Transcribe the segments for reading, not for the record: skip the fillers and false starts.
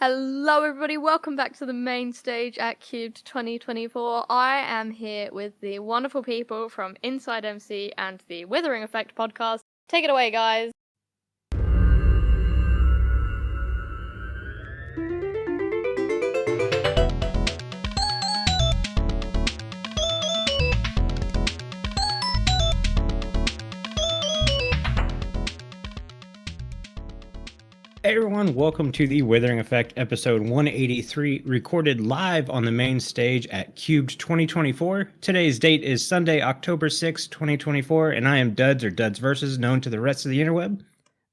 Hello everybody, welcome back to the main stage at Cubed 2024. I am here with the wonderful people from InsideMC and the Withering Effect podcast. Take it away, guys. Hey everyone, welcome to the Withering Effect episode 183, recorded live on the main stage at Cubed 2024. Today's date is Sunday, October 6, 2024, and I am Duds or Duds Versus, known to the rest of the interweb.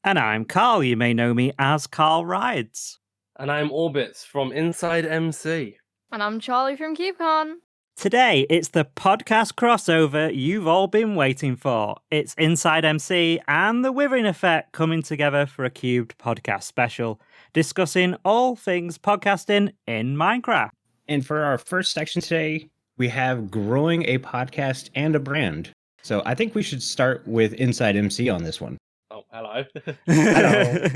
And I'm Carl, you may know me as Carl Rides. And I'm Orbitzz from InsideMC. And I'm Charlie from CubedCon. Today, it's the podcast crossover you've all been waiting for. It's InsideMC and the Withering Effect coming together for a Cubed podcast special, discussing all things podcasting in Minecraft. And for our first section today, we have growing a podcast and a brand. So I think we should start with InsideMC on this one. Oh, hello. Hello.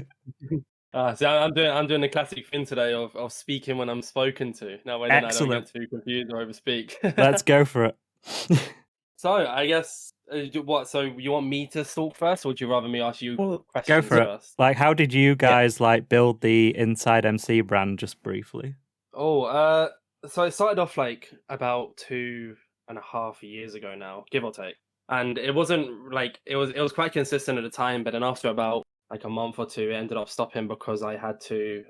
So I'm doing the classic thing today of speaking when I'm spoken to. Now, I don't get too confused or overspeak. Let's go for it. So I guess what? So you want me to talk first, or would you rather me ask you questions go for first? It. Like, how did you guys build the InsideMC brand? Just briefly. Oh, so it started off about 2.5 years ago now, give or take. And it wasn't it was quite consistent at the time, but then after about a month or two, it ended up stopping because I had to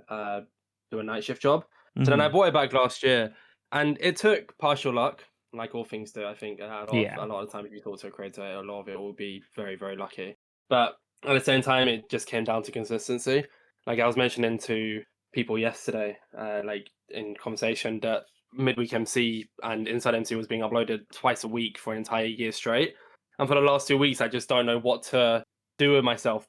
do a night shift job. Mm-hmm. So then I brought it back last year, and it took partial luck, like all things do. I think a lot of the time, if you talk to a creator, a lot of it will be very, very lucky. But at the same time, it just came down to consistency. Like I was mentioning to people yesterday, in conversation, that Midweek MC and InsideMC was being uploaded twice a week for an entire year straight. And for the last 2 weeks, I just don't know what to do with myself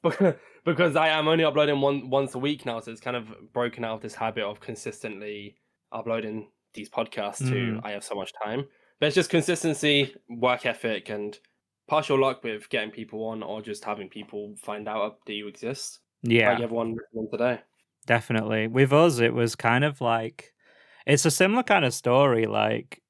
because I am only uploading once a week now. So it's kind of broken out of this habit of consistently uploading these podcasts to I have so much time. But it's just consistency, work ethic, and partial luck with getting people on or just having people find out that you exist. Yeah. Like everyone today. Definitely. With us, it was kind of it's a similar kind of story.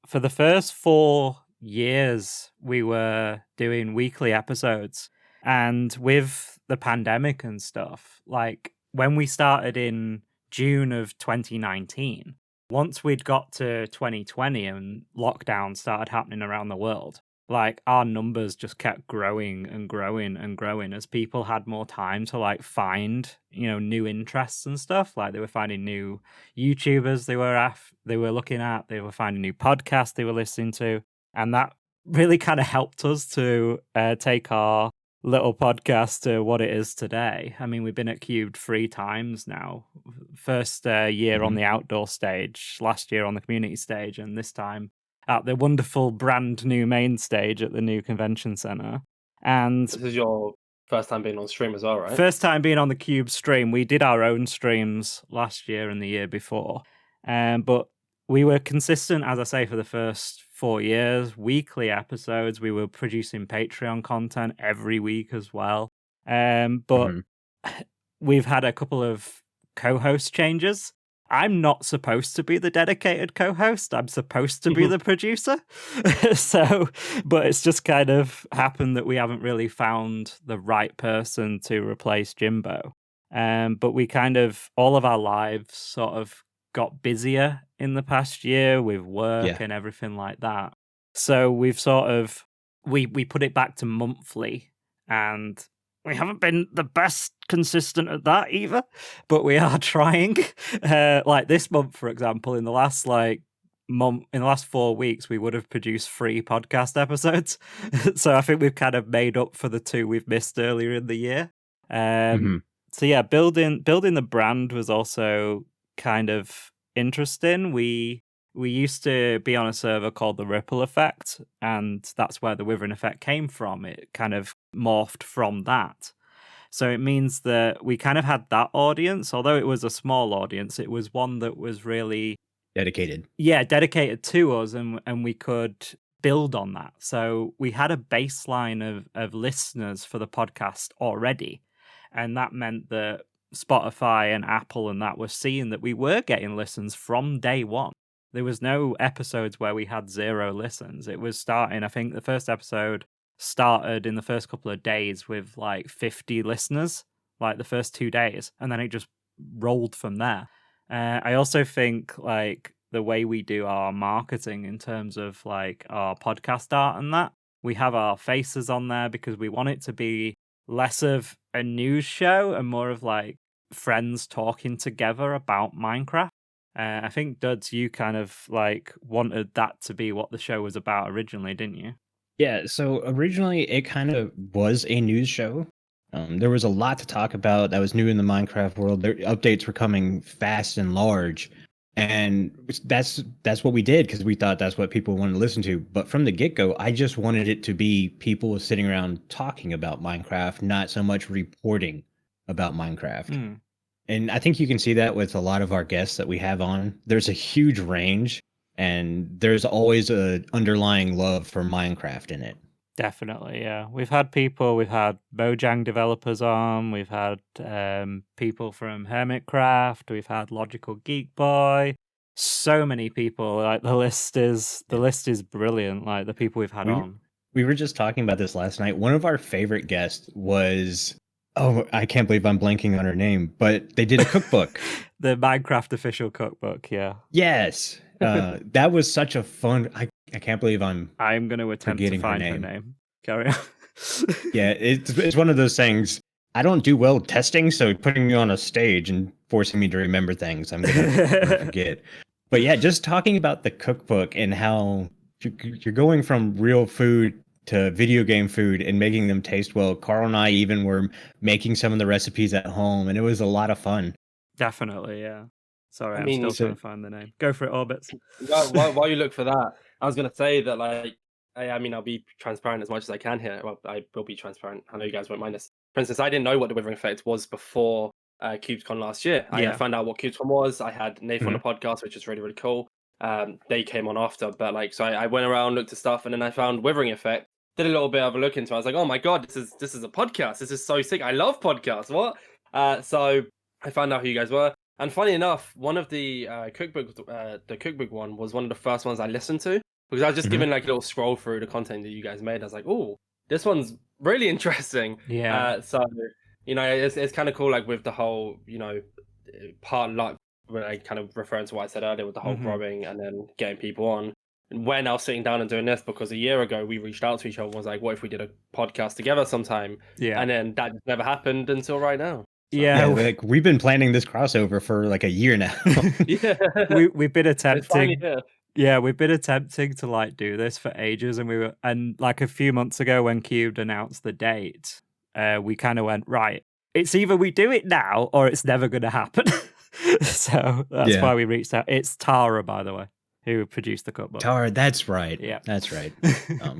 For the first 4 years, we were doing weekly episodes. And with the pandemic and stuff, when we started in June of 2019, once we'd got to 2020 and lockdown started happening around the world, our numbers just kept growing and growing and growing as people had more time to find, new interests and stuff. They were finding new YouTubers they were looking at, they were finding new podcasts they were listening to. And that really kind of helped us to take our little podcast to what it is today. I mean, we've been at Cubed 3 times now. First year on the outdoor stage, last year on the community stage, and this time at the wonderful brand new main stage at the new convention center. And this is your first time being on stream as well, right? First time being on the Cube stream. We did our own streams last year and the year before. But we were consistent, as I say, for the first 4 years, weekly episodes. We were producing Patreon content every week as well. But we've had a couple of co-host changes. I'm not supposed to be the dedicated co-host. I'm supposed to be the producer. But it's just kind of happened that we haven't really found the right person to replace Jimbo. But we all of our lives sort of got busier in the past year with work and everything like that. So we've we put it back to monthly, and we haven't been the best consistent at that either, but we are trying. This month, for example, in the last in the last 4 weeks, we would have produced 3 podcast episodes. So I think we've kind of made up for the 2 we've missed earlier in the year. So yeah, building the brand was also kind of interesting. We used to be on a server called the Ripple Effect, and that's where the Withering Effect came from. It kind of morphed from that. So it means that we kind of had that audience. Although it was a small audience, it was one that was really dedicated. Yeah, dedicated to us, and we could build on that. So we had a baseline of listeners for the podcast already. And that meant that Spotify and Apple and that were seeing that we were getting listens from day one. There was no episodes where we had 0 listens. It was starting, I think the first episode started in the first couple of days with like 50 listeners, like the first 2 days, and then it just rolled from there. I also think like the way we do our marketing in terms of like our podcast art and that, we have our faces on there because we want it to be less of a news show and more of like friends talking together about Minecraft. I think, Duds, you kind of like wanted that to be what the show was about originally, didn't you? Yeah, so originally it kind of was a news show. There was a lot to talk about that was new in the Minecraft world. Their updates were coming fast and large, and that's what we did because we thought that's what people wanted to listen to. But from the get-go, I just wanted it to be people sitting around talking about Minecraft, not so much reporting about Minecraft. And I think you can see that with a lot of our guests that we have on. There's a huge range, and there's always a underlying love for Minecraft in it. Definitely, yeah. We've had Mojang developers on, we've had people from Hermitcraft, we've had Logical Geek Boy. So many people. Like the list is brilliant. Like the people we've had on. We were just talking about this last night. One of our favorite guests was, oh, I can't believe I'm blanking on her name, but they did a cookbook. The Minecraft official cookbook, yeah. Yes. That was such a fun. I can't believe I'm going to attempt to find her name. Carry on. Yeah, it's one of those things. I don't do well testing, so putting me on a stage and forcing me to remember things, I'm gonna forget. But yeah, just talking about the cookbook and how you're going from real food to video game food and making them taste well. Carl and I even were making some of the recipes at home, and it was a lot of fun. Definitely, yeah. Sorry, I'm still trying to find the name. Go for it, Orbitz. While you look for that, I was going to say that, like, I'll be transparent as much as I can here. Well, I will be transparent. I know you guys won't mind this. For instance, I didn't know what the Withering Effect was before CubedCon last year. I found out what CubedCon was. I had Nathan on the podcast, which is really, really cool. They came on after, but like, so I went around, looked at stuff, and then I found Withering Effect. Did a little bit of a look into it. I was like, oh my god, this is a podcast. This is so sick. I love podcasts. What? So I found out who you guys were. And funny enough, one of the cookbook one was one of the first ones I listened to because I was just giving like a little scroll through the content that you guys made. I was like, oh, this one's really interesting. Yeah. So it's kind of cool, like with the whole part luck, when I kind of referring to what I said earlier with the whole growing and then getting people on. And when I was sitting down and doing this, because a year ago we reached out to each other and was like, what if we did a podcast together sometime? Yeah. And then that never happened until right now. So, yeah, like we've been planning this crossover for like a year now. Yeah, we've been attempting. We've been attempting to like do this for ages, and like a few months ago when Cubed announced the date, we kind of went, right, it's either we do it now or it's never going to happen. So that's why we reached out. It's Tara, by the way, who produced the cookbook. Tara, that's right. Yeah, that's right.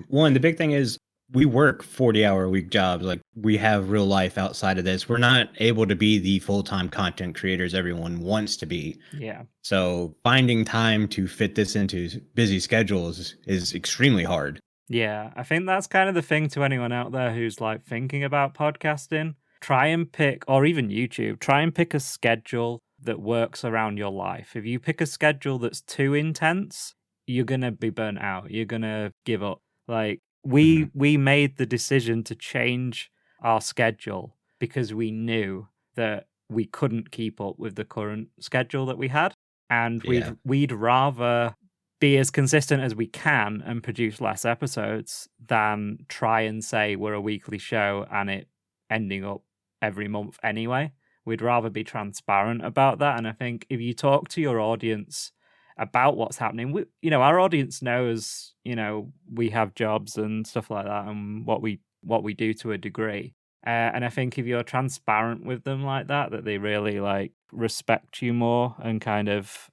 One, the big thing is, we work 40-hour-a-week jobs. Like, we have real life outside of this. We're not able to be the full-time content creators everyone wants to be. Yeah. So finding time to fit this into busy schedules is extremely hard. Yeah, I think that's kind of the thing to anyone out there who's like thinking about podcasting. Try and pick, or even YouTube, try and pick a schedule that works around your life. If you pick a schedule that's too intense, you're going to be burnt out. You're going to give up. Like, we made the decision to change our schedule because we knew that we couldn't keep up with the current schedule that we had, and we'd rather be as consistent as we can and produce less episodes than try and say we're a weekly show and it ending up every month anyway. We'd rather be transparent about that, and I think if you talk to your audience about what's happening, our audience knows, we have jobs and stuff like that, and what we do to a degree. And I think if you're transparent with them like that they really like respect you more and kind of,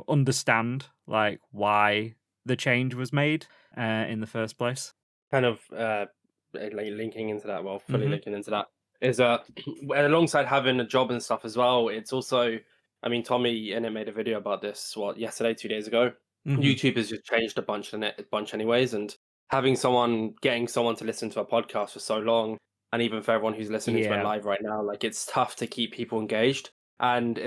understand like why the change was made in the first place. Kind of like linking into that, linking into that is alongside having a job and stuff as well. It's also, I mean, Tommy and it made a video about this, yesterday, 2 days ago. YouTube has just changed a bunch anyways, and getting someone to listen to a podcast for so long, and even for everyone who's listening to it Yeah. live right now, like it's tough to keep people engaged. And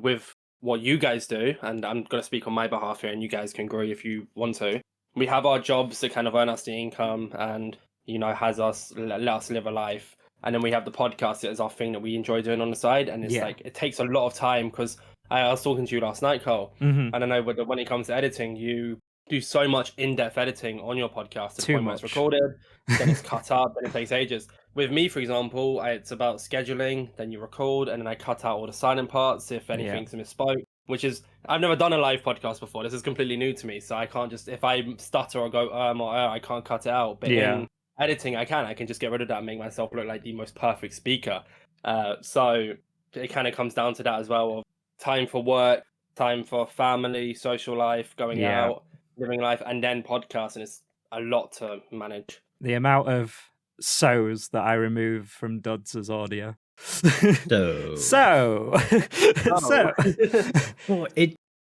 with what you guys do, and I'm going to speak on my behalf here, and you guys can agree if you want to. We have our jobs that kind of earn us the income, and has us let us live a life. And then we have the podcast as our thing that we enjoy doing on the side, and it's Yeah. like it takes a lot of time because I was talking to you last night, Cole, Mhm. and I know when it comes to editing, you do so much in-depth editing on your podcast to the Too point where it's much. recorded, then it's cut up, then it takes ages. With me, for example, it's about scheduling, then you record, and then I cut out all the silent parts if anything's misspoke, which is, I've never done a live podcast before. This is completely new to me, so I can't just, if I stutter or go, I can't cut it out. But in editing, I can just get rid of that and make myself look like the most perfect speaker. So it kind of comes down to that as well, of time for work, time for family, social life, going out, living life, and then podcasting. It's a lot to manage. The amount of so's that I remove from Duds' audio. So well,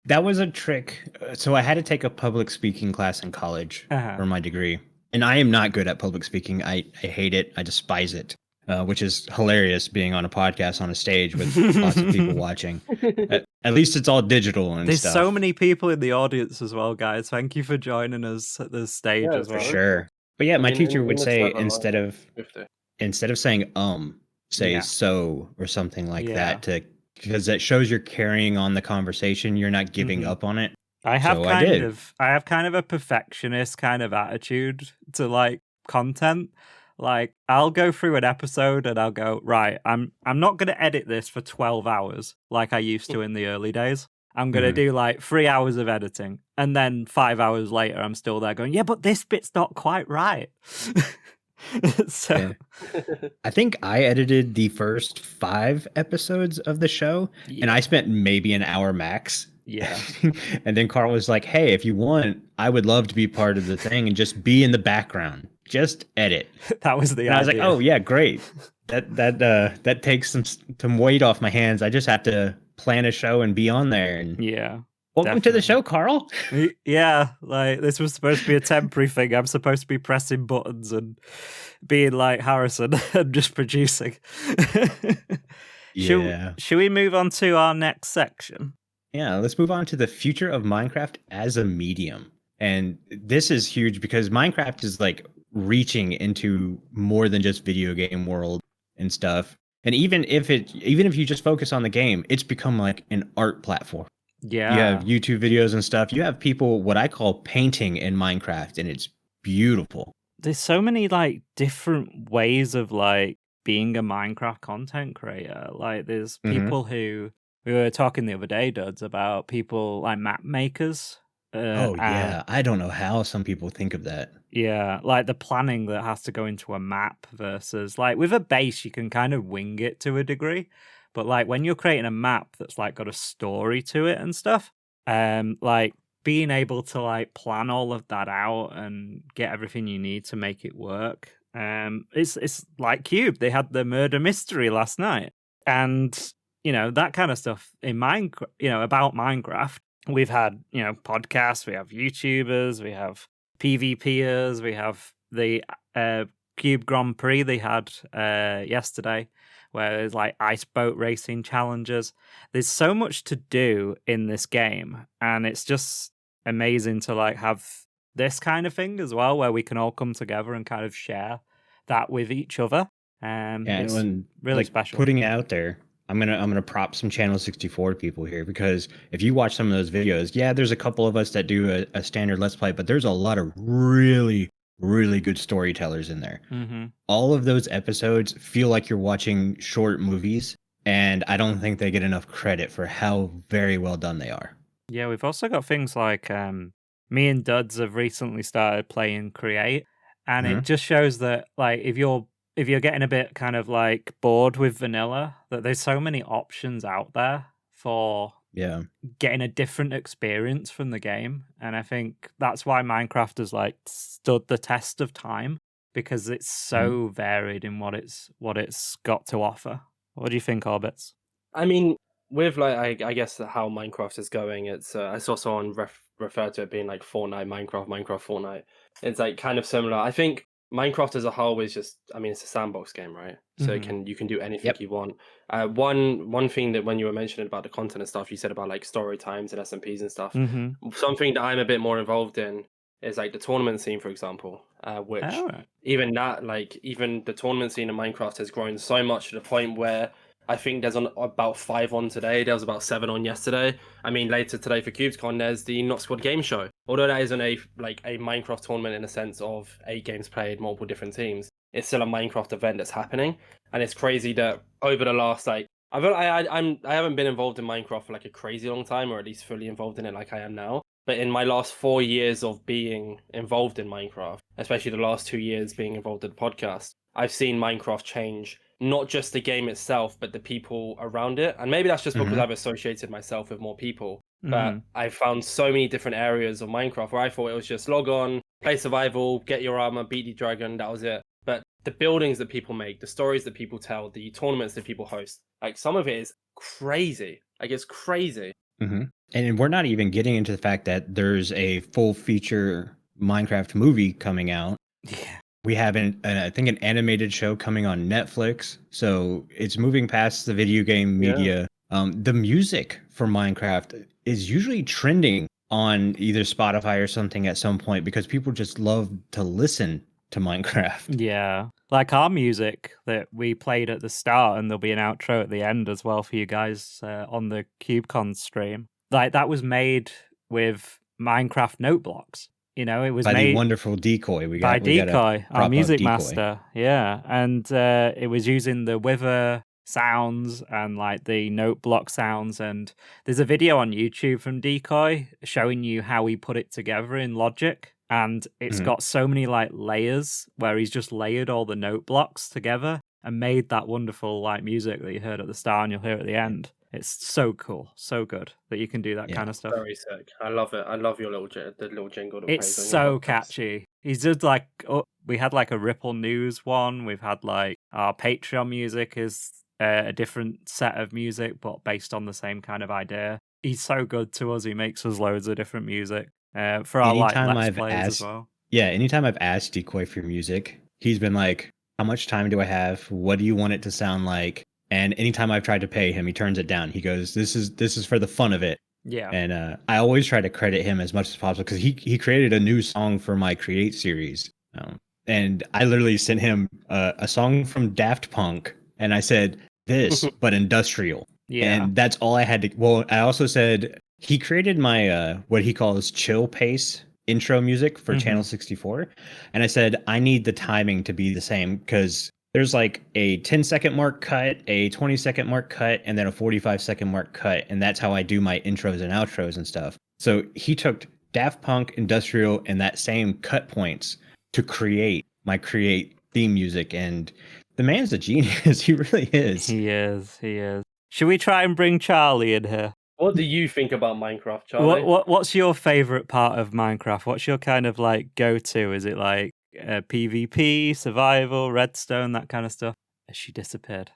that was a trick. So I had to take a public speaking class in college for my degree, and I am not good at public speaking. I hate it. I despise it. Which is hilarious, being on a podcast on a stage with lots of people watching. At least it's all digital and There's stuff. so many people in the audience as well, guys. Thank you for joining us at the stage as well. For sure. But yeah, my teacher would say instead of saying say so or something like that, because that shows you're carrying on the conversation. You're not giving up on it. I have kind of a perfectionist kind of attitude to like content. Like I'll go through an episode and I'll go, right, I'm not going to edit this for 12 hours like I used to in the early days. I'm going to do like 3 hours of editing, and then 5 hours later I'm still there going, yeah, but this bit's not quite right. I think I edited the first 5 episodes of the show, and I spent maybe an hour max. Yeah. And then Carl was like, hey, if you want, I would love to be part of the thing and just be in the background. Just edit. That was the idea. I was like, oh yeah, great. That takes some weight off my hands. I just have to plan a show and be on there. And welcome to the show, Carl. Yeah, like this was supposed to be a temporary thing. I'm supposed to be pressing buttons and being like Harrison and just producing. Should we move on to our next section? Yeah, let's move on to the future of Minecraft as a medium. And this is huge because Minecraft is like reaching into more than just video game world and stuff. And even if you just focus on the game, it's become like an art platform. Yeah. You have YouTube videos and stuff. You have people, what I call painting in Minecraft, and it's beautiful. There's so many like different ways of like being a Minecraft content creator. Like there's people who, we were talking the other day, Duds, about people like map makers. I don't know how some people think of that. Yeah, like the planning that has to go into a map versus like with a base, you can kind of wing it to a degree. But like when you're creating a map that's like got a story to it and stuff, like being able to like plan all of that out and get everything you need to make it work. It's like Cube. They had the murder mystery last night, and that kind of stuff in Minecraft. About Minecraft. We've had, podcasts, we have YouTubers, we have PvPers, we have the Cube Grand Prix they had yesterday, where there's like ice boat racing challenges. There's so much to do in this game, and it's just amazing to like have this kind of thing as well, where we can all come together and kind of share that with each other. It's really special. Putting it out there. I'm gonna prop some Channel 64 people here, because if you watch some of those videos, there's a couple of us that do a standard Let's Play, but there's a lot of really, really good storytellers in there. All of those episodes feel like you're watching short movies, and I don't think they get enough credit for how very well done they are. Yeah, we've also got things like me and Duds have recently started playing Create, and it just shows that like if you're getting a bit kind of like bored with vanilla, that there's so many options out there for getting a different experience from the game. And I think that's why Minecraft has like stood the test of time, because it's so varied in what it's got to offer. What do you think, Orbitzz? I mean, with like I guess how Minecraft is going, it's I saw someone refer to it being like Fortnite, Minecraft, Fortnite. It's like kind of similar. I think Minecraft as a whole is just, I mean, it's a sandbox game, right? So you can do anything Yep. you want. One thing that when you were mentioning about the content and stuff, you said about like story times and SMPs and stuff. Something that I'm a bit more involved in is like the tournament scene, for example, which even the tournament scene in Minecraft has grown so much to the point where I think there's about 5 on today. There was about 7 on yesterday. I mean, later today for CubedCon, there's the Not Squad Game Show. Although that isn't a Minecraft tournament in the sense of 8 games played, multiple different teams, it's still a Minecraft event that's happening. And it's crazy that over the last I haven't been involved in Minecraft for like a crazy long time, or at least fully involved in it like I am now. But in my last 4 years of being involved in Minecraft, especially the last 2 years being involved in the podcast, I've seen Minecraft change not just the game itself, but the people around it. And maybe that's just because I've associated myself with more people. But I found so many different areas of Minecraft where I thought it was just log on, play survival, get your armor, beat the dragon, that was it. But the buildings that people make, the stories that people tell, the tournaments that people host, like some of it is crazy. Like it's crazy. And we're not even getting into the fact that there's a full feature Minecraft movie coming out. Yeah. We have I think an animated show coming on Netflix. So it's moving past the video game media. The music for Minecraft is usually trending on either Spotify or something at some point because people just love to listen to Minecraft. Yeah. Like our music that we played at the start, and there'll be an outro at the end as well for you guys on the CubedCon stream. Like that was made with Minecraft note blocks. You know, it was by made the wonderful Decoy. By Decoy, our music master. Yeah. And it was using the Wither sounds and like the note block sounds. And there's a video on YouTube from Decoy showing you how he put it together in Logic. And it's got so many like layers where he's just layered all the note blocks together and made that wonderful like music that you heard at the start and you'll hear at the end. It's so cool, so good that you can do that kind of stuff. Very sick. I love it. I love your little jingle. It's so catchy. He's just like, we had like a Ripple News one. We've had like our Patreon music is a different set of music, but based on the same kind of idea. He's so good to us. He makes us loads of different music for our like Let's Plays as well. Yeah, anytime I've asked Decoy for music, he's been like, how much time do I have? What do you want it to sound like? And anytime I've tried to pay him, he turns it down. He goes, this is for the fun of it. Yeah. And I always try to credit him as much as possible because he created a new song for my Create series. And I literally sent him a song from Daft Punk. And I said, this, but industrial. Yeah. And that's all I had to. Well, I also said he created my what he calls chill pace intro music for Channel 64. And I said, I need the timing to be the same because there's like a 10-second mark cut, a 20-second mark cut, and then a 45-second mark cut. And that's how I do my intros and outros and stuff. So he took Daft Punk, industrial, and that same cut points to create my Create theme music. And the man's a genius. He really is. He is. Should we try and bring Charlie in here? What do you think about Minecraft, Charlie? What's your favorite part of Minecraft? What's your kind of like go-to? Is it like PvP, survival, redstone, that kind of stuff? Has she disappeared?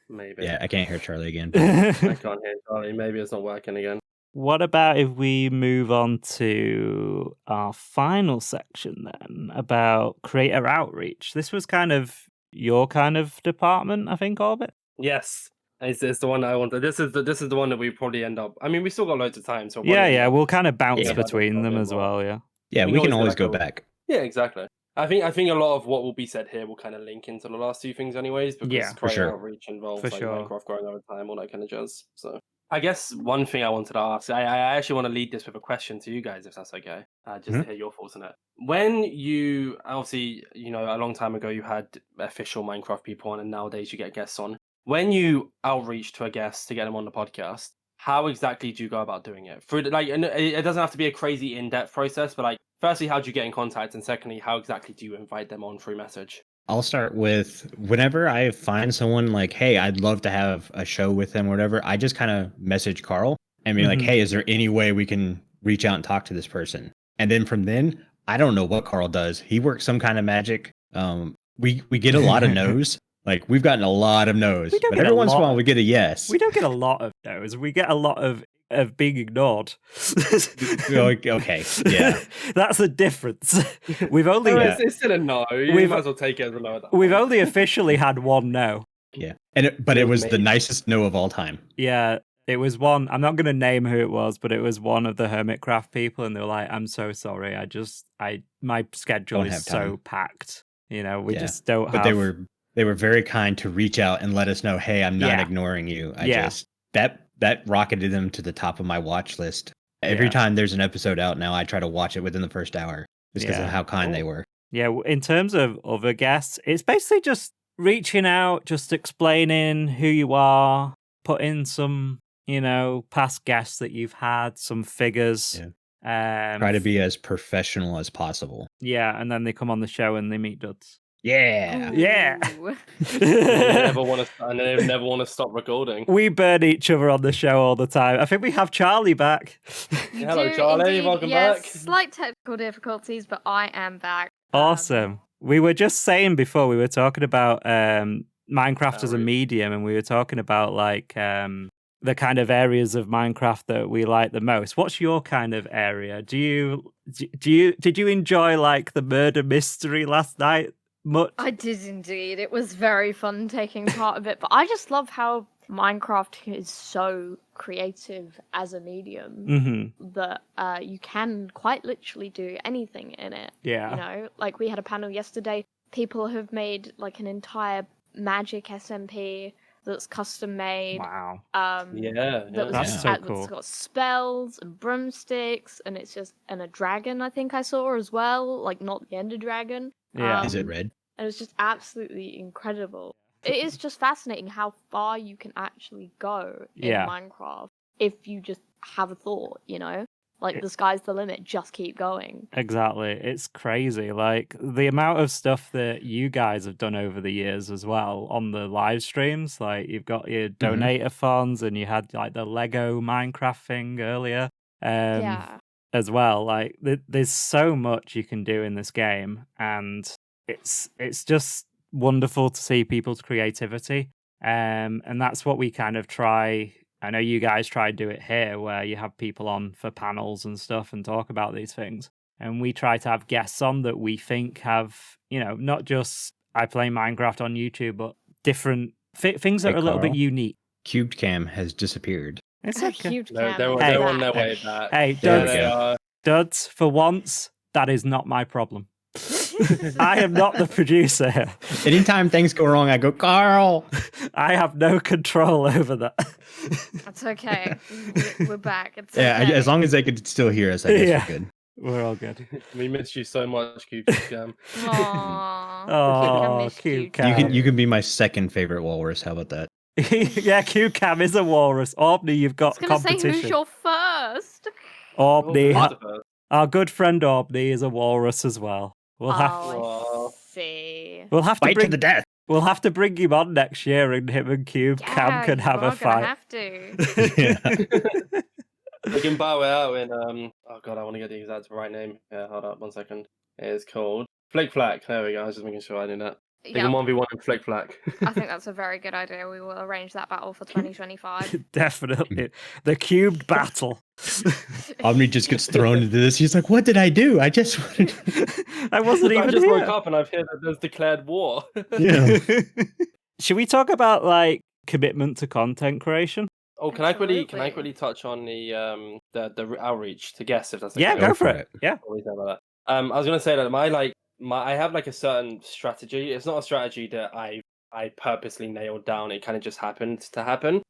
Maybe. Yeah, I can't hear Charlie again. I can't hear Charlie. Maybe it's not working again. What about if we move on to our final section then about creator outreach? This was kind of your kind of department, I think, Orbit. Yes. It's the one that I wanted. This is the one that we probably end up. I mean, we still got loads of time, so we'll kind of bounce between them as well. Yeah, we can always go back. Yeah, exactly. I think a lot of what will be said here will kind of link into the last two things, anyways. Because creator outreach involves like Minecraft growing over time, all that kind of jazz. So I guess one thing I wanted to ask, I actually want to lead this with a question to you guys, if that's okay, just to hear your thoughts on it. When you obviously, a long time ago you had official Minecraft people on, and nowadays you get guests on. When you outreach to a guest to get them on the podcast, how exactly do you go about doing it? Through and it doesn't have to be a crazy in-depth process, but like, firstly, how do you get in contact, and secondly, how exactly do you invite them on through message? I'll start with whenever I find someone like, hey, I'd love to have a show with them or whatever, I just kind of message Carl and be like, hey, is there any way we can reach out and talk to this person? And then from then, I don't know what Carl does. He works some kind of magic. We get a lot of no's. Like, we've gotten a lot of no's, but every once in a while we get a yes. We don't get a lot of no's. We get a lot of of being ignored. Okay, yeah. That's the difference. We've only It's still a no. You might as well take it as a no. We've only officially had one no. Yeah, but it was the nicest no of all time. Yeah, it was one. I'm not going to name who it was, but it was one of the Hermitcraft people, and they were like, "I'm so sorry. My schedule is so packed. You know, we just don't." But they were very kind to reach out and let us know, "Hey, I'm not ignoring you. That rocketed them to the top of my watch list. Every time there's an episode out now, I try to watch it within the first hour, just because of how kind they were." Yeah, in terms of other guests, it's basically just reaching out, just explaining who you are, put in some, past guests that you've had, some figures. Yeah. Try to be as professional as possible. Yeah, and then they come on the show and they meet duds. Yeah. Ooh. Yeah. They never want to stop recording. We burn each other on the show all the time. I think we have Charlie back. Hello, Charlie. Indeed. Welcome back. Slight technical difficulties, but I am back. Awesome. We were just saying before, we were talking about Minecraft as a medium, and we were talking about the kind of areas of Minecraft that we like the most. What's your kind of area? Did you enjoy the murder mystery last night much? I did indeed. It was very fun taking part of it, but I just love how Minecraft is so creative as a medium that you can quite literally do anything in it. Yeah. We had a panel yesterday. People have made an entire magic SMP that's custom made. Wow. That's so cool. It's got spells and broomsticks, and a dragon I think I saw as well, not the Ender Dragon. Yeah. Is it red? It was just absolutely incredible. It is just fascinating how far you can actually go in Minecraft if you just have a thought, the sky's the limit, just keep going. Exactly. It's crazy. The amount of stuff that you guys have done over the years as well on the live streams. You've got your donate-a-thons, and you had the Lego Minecraft thing earlier. As well. There's so much you can do in this game, and it's just wonderful to see people's creativity. And that's what we kind of try. I know you guys try to do it here, where you have people on for panels and stuff and talk about these things. And we try to have guests on that we think have, not just I play Minecraft on YouTube, but different things that are a little bit unique. CubedCam has disappeared. It's okay. They're on their way back. Hey, Duds, for once, that is not my problem. I am not the producer here. Anytime things go wrong, I go, Carl! I have no control over that. That's okay. We're back. It's okay. As long as they could still hear us, I guess we're good. We're all good. We missed you so much, CubedCam. Aww, CubedCam. You can be my second favorite walrus. How about that? Yeah, CubedCam is a walrus. Aubni, you've got competition. Say, who's your first? Aubni. Our good friend Aubni is a walrus as well. We'll have see. We'll have to fight to the death. We'll have to bring him on next year, and him and CubedCam can have a fight. Have to. We can bow it out in oh god, I want to get the exact right name. Yeah, hold up 1 second. It is called Flick Flack. There we go. I was just making sure I knew that. They can 1v1 in Flick Flack. I think that's a very good idea. We will arrange that battle for 2025. Definitely. The cubed battle. Omni just gets thrown into this. He's like, what did I do? I just I wasn't even I just here. woke up and I've heard that there's declared war. Yeah. Should we talk about commitment to content creation? Oh, can I quickly touch on the outreach to guests if that's okay? Yeah, go for it. Yeah. I was gonna say that I have a certain strategy. It's not a strategy that I purposely nailed down. It kind of just happened to happen.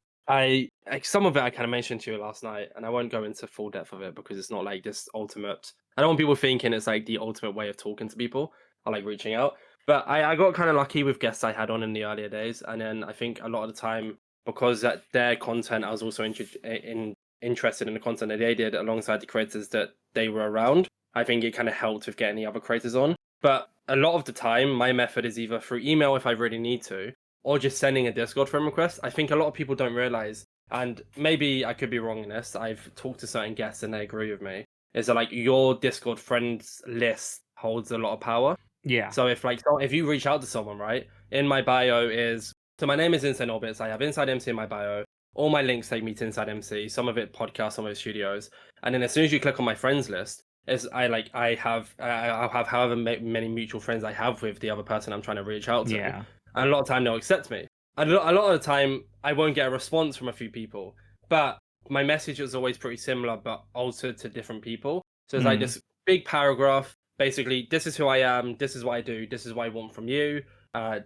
Some of it I kind of mentioned to you last night, and I won't go into full depth of it because it's not this ultimate. I don't want people thinking it's the ultimate way of talking to people or reaching out. But I got kind of lucky with guests I had on in the earlier days, and then I think a lot of the time because their content, I was also interested in the content that they did alongside the creators that they were around. I think it kind of helped with getting the other creators on. But a lot of the time, my method is either through email if I really need to, or just sending a Discord friend request. I think a lot of people don't realize, and maybe I could be wrong in this, I've talked to certain guests and they agree with me, is that your Discord friends list holds a lot of power. Yeah. So if you reach out to someone, right, in my bio is, so my name is Orbitzz. I have InsideMC in my bio. all my links take me to InsideMC, some of it podcasts, some of it studios. And then as soon as you click on my friends list, I'll have however many mutual friends I have with the other person I'm trying to reach out to. Yeah. And a lot of time they'll accept me. And a lot of the time I won't get a response from a few people. But my message is always pretty similar, but altered to different people. So it's like this big paragraph. Basically, this is who I am. This is what I do. This is what I want from you.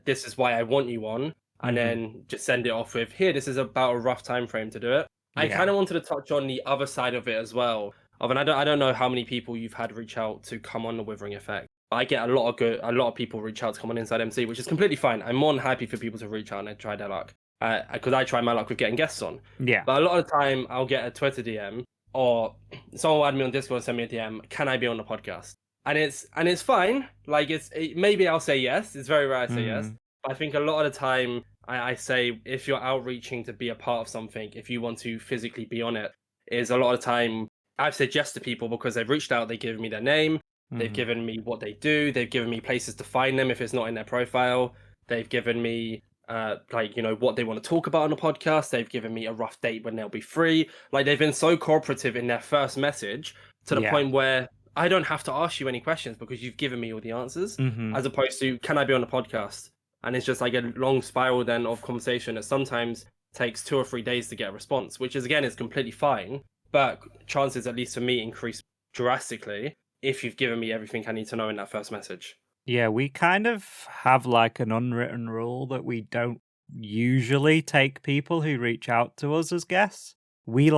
This is why I want you on. And then just send it off with, here, this is about a rough time frame to do it. I kind of wanted to touch on the other side of it as well. And I don't know how many people you've had reach out to come on the Withering Effect. I get a lot of people reach out to come on InsideMC, which is completely fine. I'm more than happy for people to reach out and try their luck. Because I try my luck with getting guests on. Yeah. But a lot of the time, I'll get a Twitter DM or someone will add me on Discord and send me a DM. Can I be on the podcast? And it's fine. Like maybe I'll say yes. It's very rare I say yes. But I think a lot of the time I say if you're outreaching to be a part of something, if you want to physically be on it, is a lot of the time I've said yes to people because they've reached out. They've given me their name. They've given me what they do. They've given me places to find them if it's not in their profile. They've given me what they want to talk about on the podcast. They've given me a rough date when they'll be free. Like they've been so cooperative in their first message to the point where I don't have to ask you any questions because you've given me all the answers, as opposed to, can I be on the podcast? And it's just like a long spiral then of conversation that sometimes takes 2 or 3 days to get a response, which is completely fine. But chances, at least for me, increase drastically if you've given me everything I need to know in that first message. Yeah, we kind of have like an unwritten rule that we don't usually take people who reach out to us as guests. We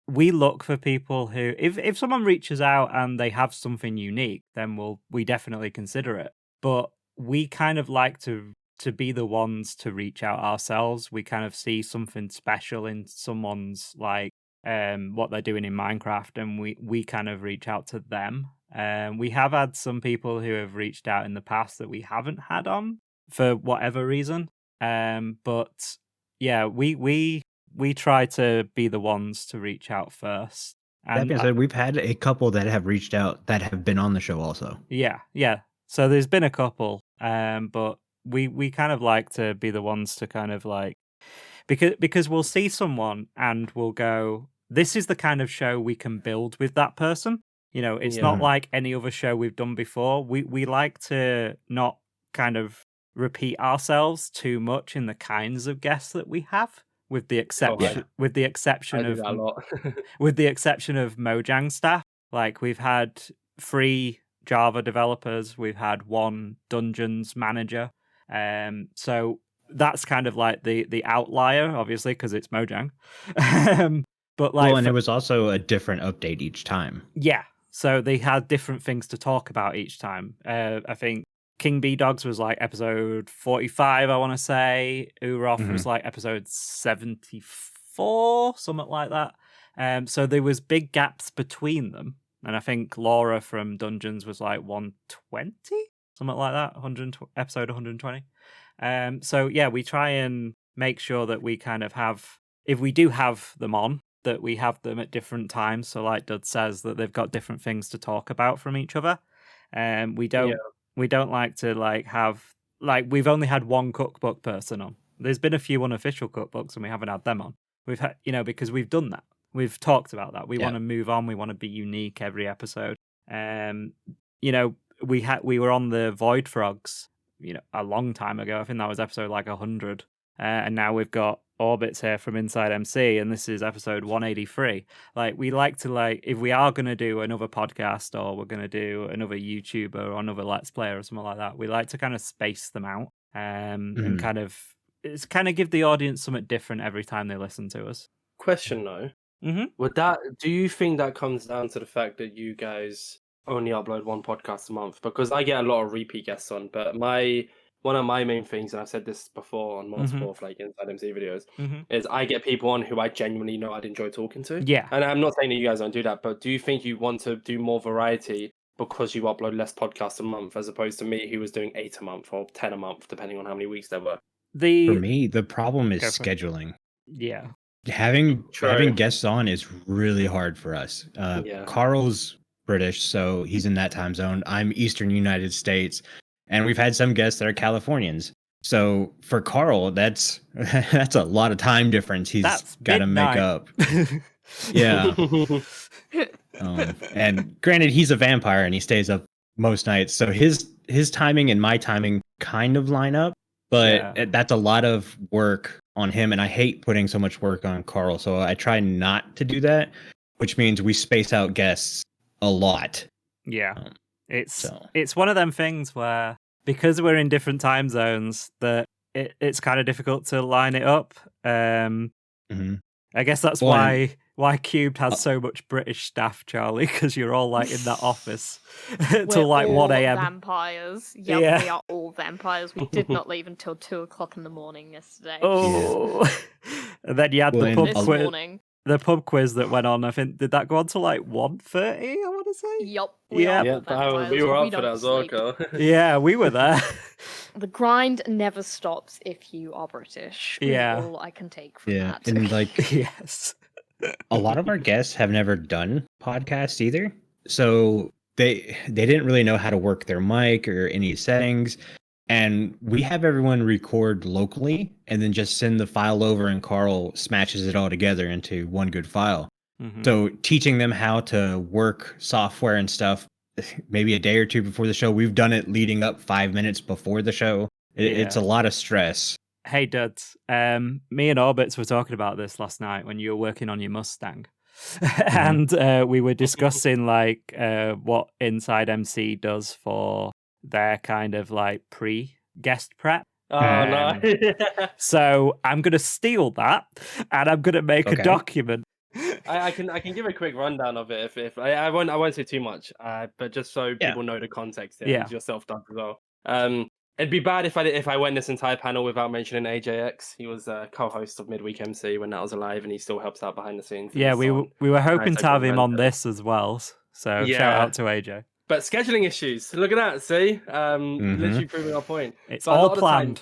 we look for people who, if someone reaches out and they have something unique, then we definitely consider it. But we kind of like to be the ones to reach out ourselves. We kind of see something special in someone's what they're doing in Minecraft, and we kind of reach out to them. We have had some people who have reached out in the past that we haven't had on for whatever reason. But yeah, we try to be the ones to reach out first. And that being said, we've had a couple that have reached out that have been on the show also. Yeah. So there's been a couple, but we kind of like to be the ones to kind of like, because we'll see someone and we'll go, this is the kind of show we can build with that person. You know, it's not like any other show we've done before. We like to not kind of repeat ourselves too much in the kinds of guests that we have, with the exception of with the exception of Mojang staff. Like we've had 3 Java developers, we've had 1 Dungeons manager. So that's kind of like the outlier, obviously, because it's Mojang. But and it was also a different update each time. Yeah. So they had different things to talk about each time. I think King B Dogs was like episode 45, I want to say. Uroth was like episode 74, something like that. So there was big gaps between them. And I think Laura from Dungeons was like 120, something like that, episode 120. So yeah, we try and make sure that we kind of have, if we do have them on, that we have them at different times. So like Dud says, that they've got different things to talk about from each other. We don't like to like have, like, we've only had 1 cookbook person on. There's been a few unofficial cookbooks and we haven't had them on. We've had, because we've done that. We've talked about that. We want to move on. We want to be unique every episode. We were on the Void Frogs, a long time ago. I think that was episode like 100. And now we've got Orbitzz here from InsideMC, and this is episode 183. Like, we like to, like, if we are going to do another podcast or we're going to do another YouTuber or another Let's Player or something like that, we like to kind of space them out and kind of give the audience something different every time they listen to us. Question though, do you think that comes down to the fact that you guys only upload 1 podcast a month? Because I get a lot of repeat guests on, but one of my main things, and I've said this before on multiple like InsideMC videos, is I get people on who I genuinely know I'd enjoy talking to. Yeah. And I'm not saying that you guys don't do that, but do you think you want to do more variety because you upload less podcasts a month, as opposed to me, who was doing 8 a month or 10 a month, depending on how many weeks there were? For me, the problem is scheduling. Yeah. Having guests on is really hard for us. Carl's British, so he's in that time zone. I'm Eastern United States. And we've had some guests that are Californians. So for Carl, that's a lot of time difference he's got to make up. Yeah. And granted, he's a vampire and he stays up most nights, so his timing and my timing kind of line up, but that's a lot of work on him, and I hate putting so much work on Carl, so I try not to do that, which means we space out guests a lot. Yeah. It's one of them things where, because we're in different time zones, that it's kind of difficult to line it up. I guess that's why Cubed has so much British staff, Charlie, because you're all like in that office till like 1 a.m. Vampires. Yep, we are all vampires. We did not leave until 2 o'clock in the morning yesterday. Oh, and then you had the pub quiz that went on. I think did that go on to like 1:30? I want to say. Yep. We were up for that as well, Carl. Yeah, we were there. The grind never stops if you are British. Yeah, all I can take from that. And like yes. A lot of our guests have never done podcasts either, so they didn't really know how to work their mic or any settings, and we have everyone record locally and then just send the file over, and Carl smashes it all together into one good file. So teaching them how to work software and stuff, maybe a day or two before the show. We've done it leading up 5 minutes before the show. It's a lot of stress. Hey, Duds. Me and Orbitzz were talking about this last night when you were working on your Mustang. And we were discussing like what InsideMC does for their kind of like pre-guest prep. Oh, no. So I'm going to steal that and I'm going to make a document. I can give a quick rundown of it if I won't say too much, but just so people know the context here. Yeah. Yourself, Doug, as well. It'd be bad if I went this entire panel without mentioning AJX. He was a co-host of Midweek MC when that was alive, and he still helps out behind the scenes. Yeah, we were hoping to have him on this as well. So shout out to AJ. But scheduling issues. Look at that. See, literally proving our point. It's all planned.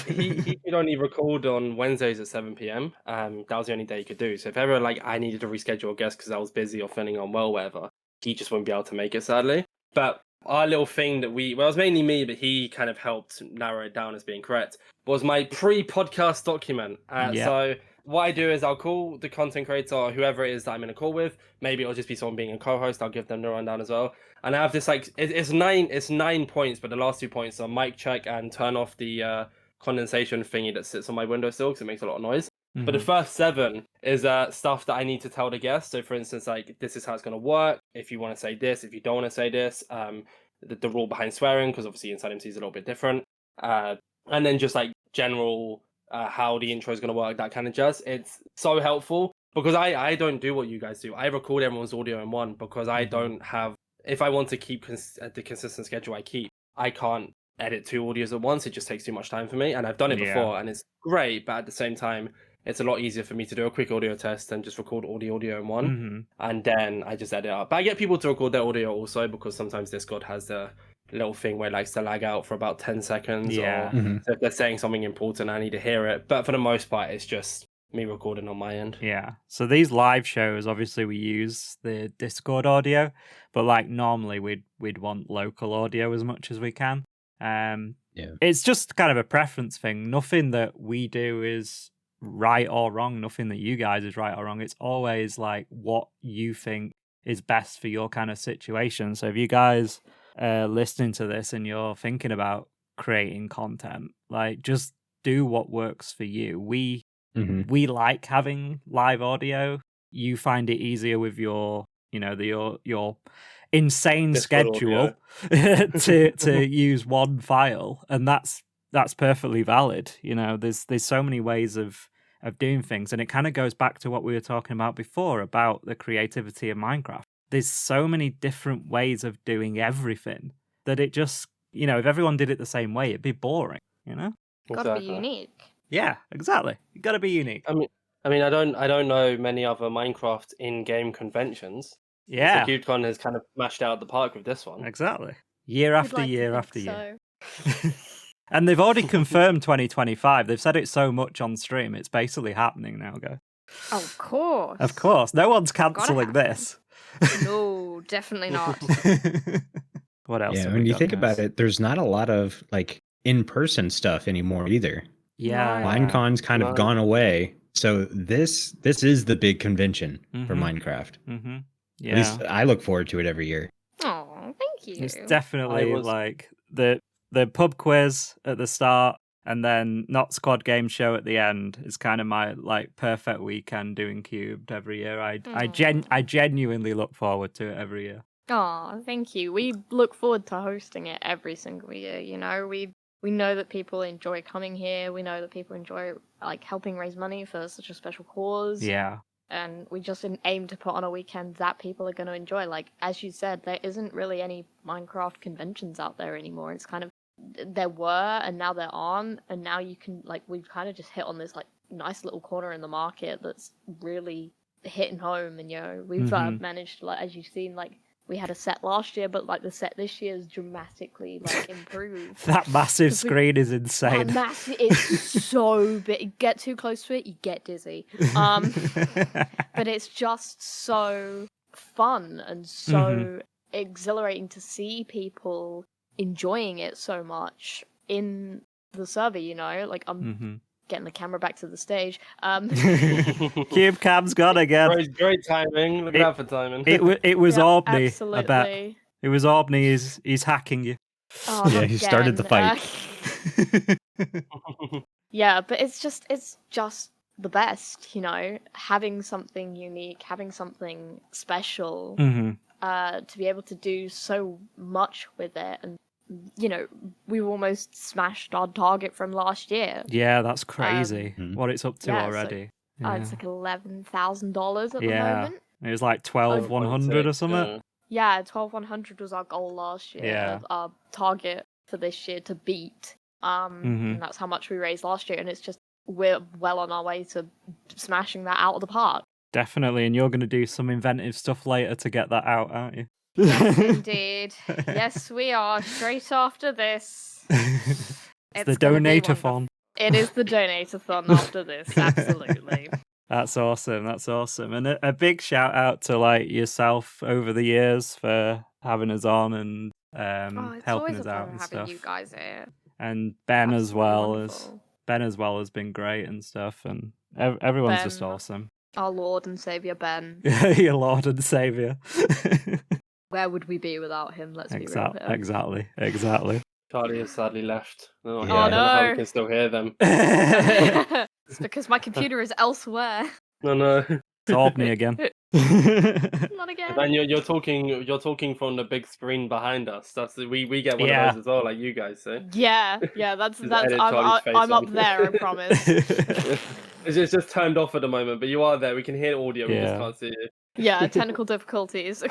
He could only record on Wednesdays at 7 p.m. That was the only day he could do. So if ever like I needed to reschedule a guest because I was busy or feeling unwell, whatever, he just wouldn't be able to make it, sadly. But our little thing that it was mainly me, but he kind of helped narrow it down as being correct, was my pre-podcast document. So what I do is I'll call the content creator or whoever it is that I'm in a call with. Maybe it'll just be someone being a co-host. I'll give them the rundown as well. And I have this like, it's 9 points, but the last 2 points are mic check and turn off the condensation thingy that sits on my windowsill because it makes a lot of noise. But the first 7 is stuff that I need to tell the guest. So for instance, like this is how it's going to work. If you want to say this, if you don't want to say this, the rule behind swearing, because obviously InsideMC is a little bit different. And then just like general how the intro is going to work, that kind of jazz. It's so helpful because I don't do what you guys do. I record everyone's audio in one because I don't have, if I want to keep the consistent schedule I can't edit 2 audios at once. It just takes too much time for me. And I've done it before and it's great, but at the same time, it's a lot easier for me to do a quick audio test and just record all the audio in one. And then I just edit up. But I get people to record their audio also because sometimes Discord has the little thing where it likes to lag out for about 10 seconds. Or so if they're saying something important, I need to hear it. But for the most part, it's just me recording on my end. Yeah. So these live shows, obviously we use the Discord audio, but like normally we'd want local audio as much as we can. It's just kind of a preference thing. Nothing that we do is right or wrong. Nothing that you guys is right or wrong. It's always like what you think is best for your kind of situation. So if you guys listening to this and you're thinking about creating content, like just do what works for you. We like having live audio. You find it easier with your your insane schedule to use one file, and that's perfectly valid. There's so many ways of doing things, and it kind of goes back to what we were talking about before about the creativity of Minecraft. There's so many different ways of doing everything that it just, if everyone did it the same way, it'd be boring. Gotta be unique. Yeah, exactly. You gotta be unique. I mean, I don't know many other Minecraft in-game conventions. Yeah, so CubedCon has kind of smashed out the park with this one. Exactly. Year after year after year. And they've already confirmed 2025. They've said it so much on stream. It's basically happening now, guys. Of course. Of course. No one's cancelling this. No, definitely not. What else? Yeah, when you think about it, there's not a lot of like in-person stuff anymore either. Yeah. Minecon's kind of gone away. So this is the big convention for Minecraft. Mm-hmm. Yeah. At least I look forward to it every year. Oh, thank you. It's definitely like the pub quiz at the start and then Not Squad Game Show at the end is kind of my like perfect weekend doing Cubed every year. I genuinely look forward to it every year. Oh, thank you. We look forward to hosting it every single year. You know, we know that people enjoy coming here. We know that people enjoy like helping raise money for such a special cause. Yeah. And we just aim to put on a weekend that people are going to enjoy. Like, as you said, there isn't really any Minecraft conventions out there anymore. It's kind of, there were, and now there aren't. And now you can, like, we've kind of just hit on this, like, nice little corner in the market that's really hitting home. And, you know, we've managed to, like, as you've seen, like, we had a set last year, but, like, the set this year is dramatically, like, improved. That massive screen is insane. It's so big. Get too close to it, you get dizzy. But it's just so fun and so exhilarating to see people enjoying it so much in the server, you know? Like, I'm getting the camera back to the stage. Cube cam's gone again. Great timing. Look out for timing. It was aubni. Absolutely. I bet. It was aubni. He's hacking you. Oh, yeah, he started the fight. Yeah, but it's just the best, you know, having something unique, having something special, to be able to do so much with it. And, you know, we've almost smashed our target from last year. Yeah, that's crazy. What it's up to already. It's like $11,000 at the moment. It was like 12,100 or something. Yeah, 12,100 was our goal last year. Yeah. Our target for this year to beat. And that's how much we raised last year. And it's just, we're well on our way to smashing that out of the park. Definitely. And you're going to do some inventive stuff later to get that out, aren't you? Yes, indeed. Yes, we are. Straight after this. It's the donator-thon. It is the donator-thon after this, absolutely. That's awesome. That's awesome. And a big shout out to like yourself over the years for having us on and helping us out and stuff. Having you guys here. And Ben as well wonderful. has been great and stuff. And everyone's Ben, just awesome. Our Lord and Savior Ben. Your Lord and Savior. Where would we be without him? Let's be real here. Exactly. Charlie has sadly left. Oh, I no. don't know how we can still hear them. It's because my computer is elsewhere. No. It's aubni again. Not again. And you're talking from the big screen behind us. We get one of those as well, like you guys say. Yeah, that's edit I'm Charlie's face up on. there, I promise. It's just turned off at the moment, but you are there. We can hear audio. We just can't see you. Yeah, technical difficulties.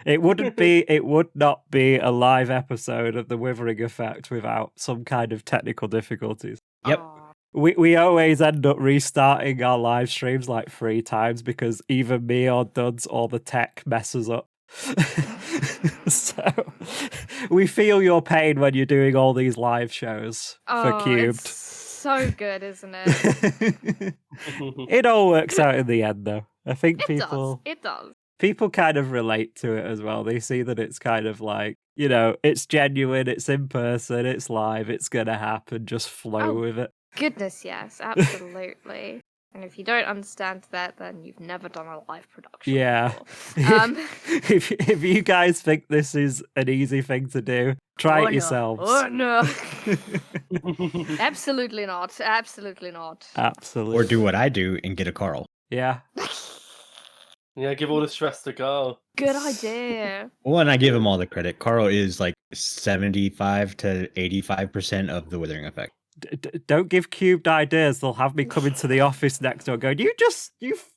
It would not be a live episode of the Withering Effect without some kind of technical difficulties. Yep. Aww. We always end up restarting our live streams like 3 times because either me or Duds or the tech messes up. So we feel your pain when you're doing all these live shows for Cubed. It's so good, isn't it? It all works out in the end, though. I think It does. People kind of relate to it as well. They see that it's kind of like, you know, it's genuine, it's in person, it's live, it's gonna happen. Just flow with it. Goodness, yes, absolutely. And if you don't understand that, then you've never done a live production. Yeah. If you guys think this is an easy thing to do, try it yourselves. Oh no. Absolutely not. Absolutely not. Absolutely. Or do what I do and get a Carl. Yeah. Yeah, give all the stress to Carl. Good idea. Well, and I give him all the credit. Carl is like 75 to 85% of the Withering Effect. Don't give Cubed ideas. They'll have me come into the office next door going, you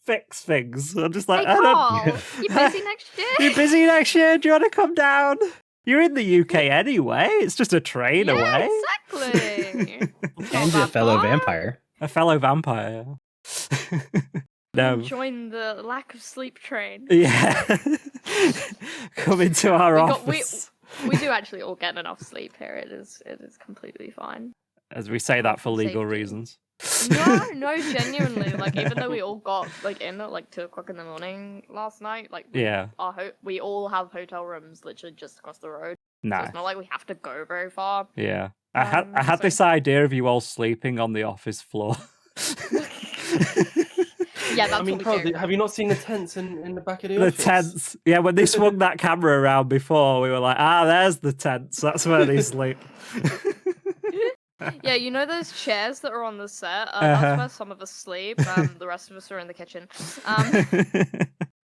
fix things. I'm just like, hey, Carl, you busy next year? You busy next year? Do you want to come down? You're in the UK anyway. It's just a train away. Exactly. And you're a fellow vampire. A fellow vampire. No. Join the lack of sleep train. Yeah. Come into our office. We do actually all get enough sleep here. It is completely fine. As we say that for legal reasons. No, genuinely. Like, even though we all got like in at like 2:00 in the morning last night, like we all have hotel rooms literally just across the road. No. So it's not like we have to go very far. Yeah. I had so- this idea of you all sleeping on the office floor. Yeah, that's I mean, what we Carl, do. have you not seen the tents in the back of the The office? tents. Yeah, when they swung that camera around before, we were like, there's the tents. That's where they sleep. Yeah, you know those chairs that are on the set? Uh-huh. That's where some of us sleep. The rest of us are in the kitchen.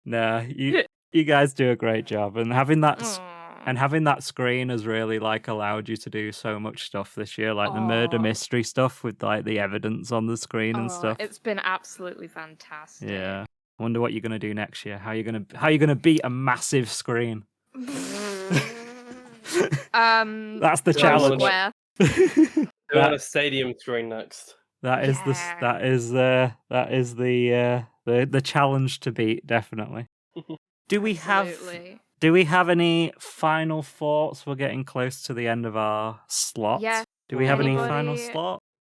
Nah, you guys do a great job, and having that screen has really like allowed you to do so much stuff this year, like the murder mystery stuff with like the evidence on the screen and stuff. It's been absolutely fantastic. Yeah. I wonder what you're gonna do next year. How you gonna beat a massive screen? That's the challenge. Square. We're on a stadium screen next. That is the challenge to beat, definitely. Do we have any final thoughts? We're getting close to the end of our slot. Yeah. Do we have any Anybody- final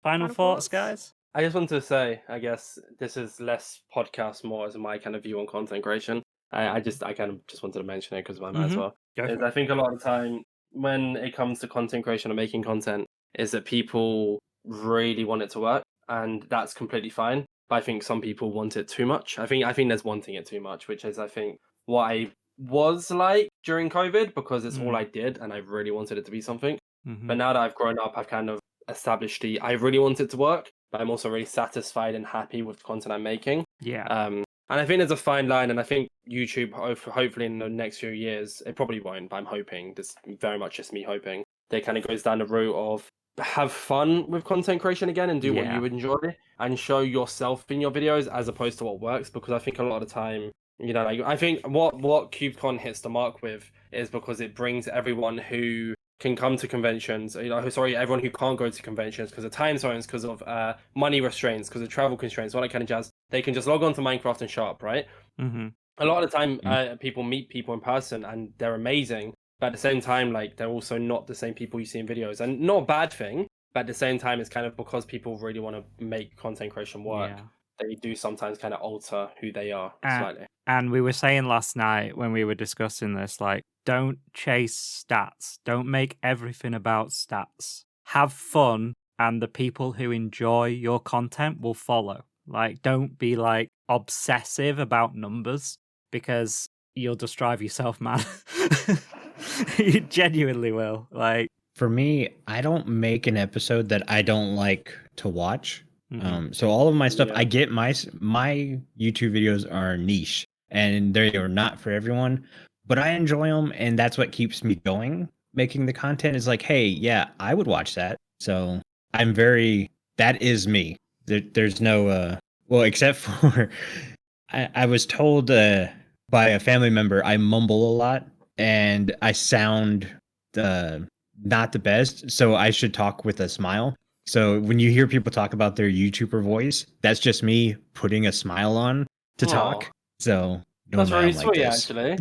final thoughts, thoughts? guys? I just wanted to say, I guess this is less podcast, more as my kind of view on content creation. I kind of just wanted to mention it because I might as well. Go for it. I think a lot of the time when it comes to content creation and making content, is that people really want it to work, and that's completely fine. But I think some people want it too much. I think there's wanting it too much, which is I think what I was like during COVID, because it's all I did and I really wanted it to be something. But now that I've grown up, I've kind of established I really want it to work, but I'm also really satisfied and happy with the content I'm making. Yeah. And I think there's a fine line, and I think YouTube, hopefully in the next few years, it probably won't, but I'm hoping, this very much just me hoping, that kind of goes down the route of have fun with content creation again and do what you enjoy and show yourself in your videos as opposed to what works, because I think a lot of the time, like, I think what CubedCon hits the mark with is because it brings everyone who can come to conventions, everyone who can't go to conventions because of time zones, because of money restraints, because of travel constraints, all that kind of jazz, they can just log on to Minecraft and show up, right? A lot of the time, people meet people in person and they're amazing, but at the same time, like, they're also not the same people you see in videos, and not a bad thing, but at the same time, it's kind of because people really want to make content creation work. Yeah. They do sometimes kind of alter who they are slightly. And we were saying last night when we were discussing this, like, don't chase stats. Don't make everything about stats. Have fun, and the people who enjoy your content will follow. Like, don't be, like, obsessive about numbers, because you'll just drive yourself mad. You genuinely will. Like, for me, I don't make an episode that I don't like to watch. So all of my stuff, I get my YouTube videos are niche and they are not for everyone, but I enjoy them, and that's what keeps me going. Making the content is like, hey, yeah, I would watch that. So that is me. There's no well, except for I was told by a family member I mumble a lot and I sound not the best, so I should talk with a smile. So when you hear people talk about their YouTuber voice, that's just me putting a smile on to talk. So that's really I'm like sweet, this. actually.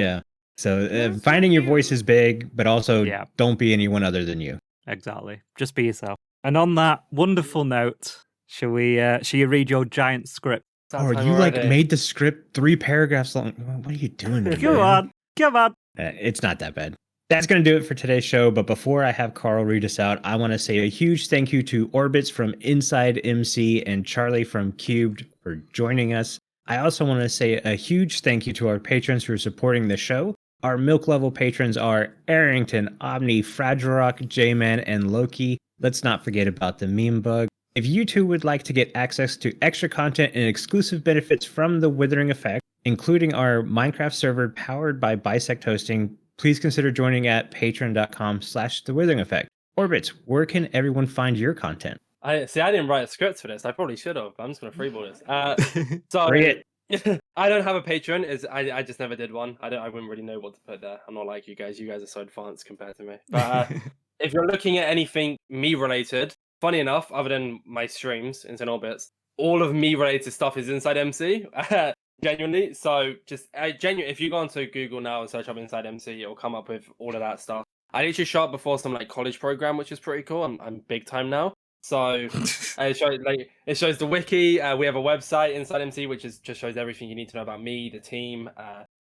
Yeah. So finding your voice is big, but also don't be anyone other than you. Exactly. Just be yourself. And on that wonderful note, shall you read your giant script? Or you made the script 3 paragraphs long. What are you doing? Come on. It's not that bad. That's going to do it for today's show. But before I have Carl read us out, I want to say a huge thank you to Orbitzz from InsideMC and Charlie from Cubed for joining us. I also want to say a huge thank you to our patrons who are supporting the show. Our milk level patrons are Aerington, Aubni, FragileRock, Jronman, and Loki. Let's not forget about the meme bug. If you too would like to get access to extra content and exclusive benefits from the Withering Effect, including our Minecraft server powered by Bisect Hosting, please consider joining at patreon.com/The Withering Effect. Orbitzz, where can everyone find your content? I didn't write a script for this. I probably should have, but I'm just going to freeball this. So Bring it. I don't have a Patreon. I just never did one. I wouldn't really know what to put there. I'm not like you guys. You guys are so advanced compared to me. But if you're looking at anything me related, funny enough, other than my streams, Inside Orbitzz, all of me related stuff is InsideMC. Genuinely. So just if you go onto Google now and search up InsideMC, it'll come up with all of that stuff. I literally shot up before some like college program, which is pretty cool. I'm big time now. So it shows the wiki. We have a website, InsideMC, which just shows everything you need to know about me, the team.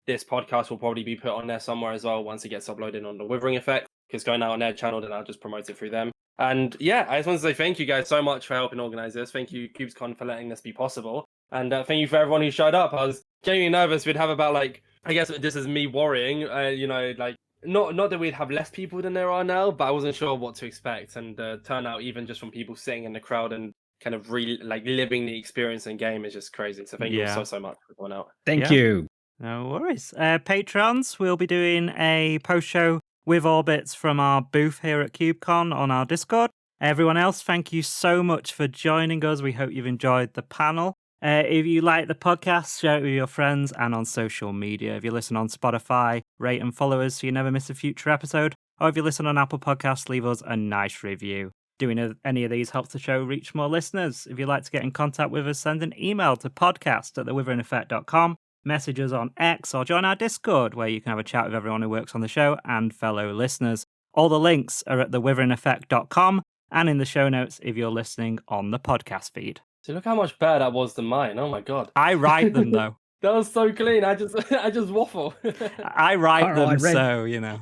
this podcast will probably be put on there somewhere as well once it gets uploaded on the Withering Effect. It's going out on their channel, then I'll just promote it through them. And yeah, I just want to say thank you guys so much for helping organize this. Thank you, CubedCon, for letting this be possible. And thank you for everyone who showed up. I was genuinely nervous. We'd have about like, I guess this is me worrying, you know, like not that we'd have less people than there are now, but I wasn't sure what to expect. And turnout, even just from people sitting in the crowd and kind of really like living the experience in game, is just crazy. So thank you all so much for going out. Thank you. No worries. Patrons, we'll be doing a post-show with Orbitzz from our booth here at CubedCon on our Discord. Everyone else, thank you so much for joining us. We hope you've enjoyed the panel. If you like the podcast, share it with your friends and on social media. If you listen on Spotify, rate and follow us so you never miss a future episode. Or if you listen on Apple Podcasts, leave us a nice review. Doing any of these helps the show reach more listeners. If you'd like to get in contact with us, send an email to podcast@thewitheringeffect.com. Message us on X or join our Discord, where you can have a chat with everyone who works on the show and fellow listeners. All the links are at thewitheringeffect.com and in the show notes if you're listening on the podcast feed. So look how much better that was than mine. Oh my god. I write them though. That was so clean. I just waffle. I write them, so you know.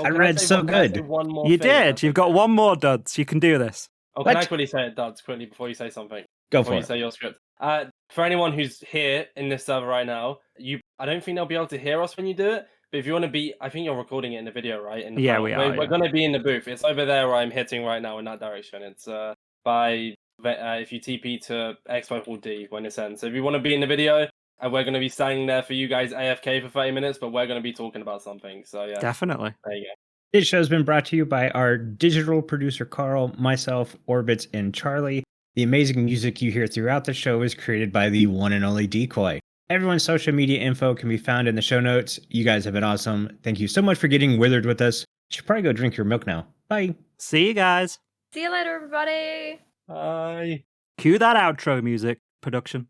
I read so good. You did. You've got one more, Duds. You can do this. Oh, can I quickly say it, Duds, quickly before you say something? Go before for you it. say your script. For anyone who's here in this server right now, I don't think they'll be able to hear us when you do it. But if you want to be, I think you're recording it in the video, right? In the Yeah, panel. we are. We're going to be in the booth. It's over there where I'm hitting right now in that direction. It's if you TP to Expo D when it's ends. So if you want to be in the video, we're going to be standing there for you guys AFK for 30 minutes, but we're going to be talking about something. So yeah, Definitely. There you go. This show has been brought to you by our digital producer, Carl, myself, Orbitzz, and Charlie. The amazing music you hear throughout the show is created by the one and only Decoy. Everyone's social media info can be found in the show notes. You guys have been awesome. Thank you so much for getting withered with us. You should probably go drink your milk now. Bye. See you guys. See you later, everybody. Bye. Cue that outro music, production.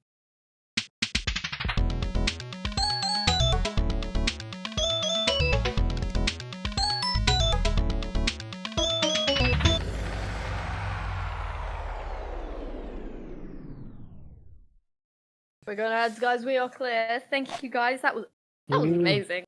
We're going ads, guys. We are clear. Thank you, guys. That was amazing.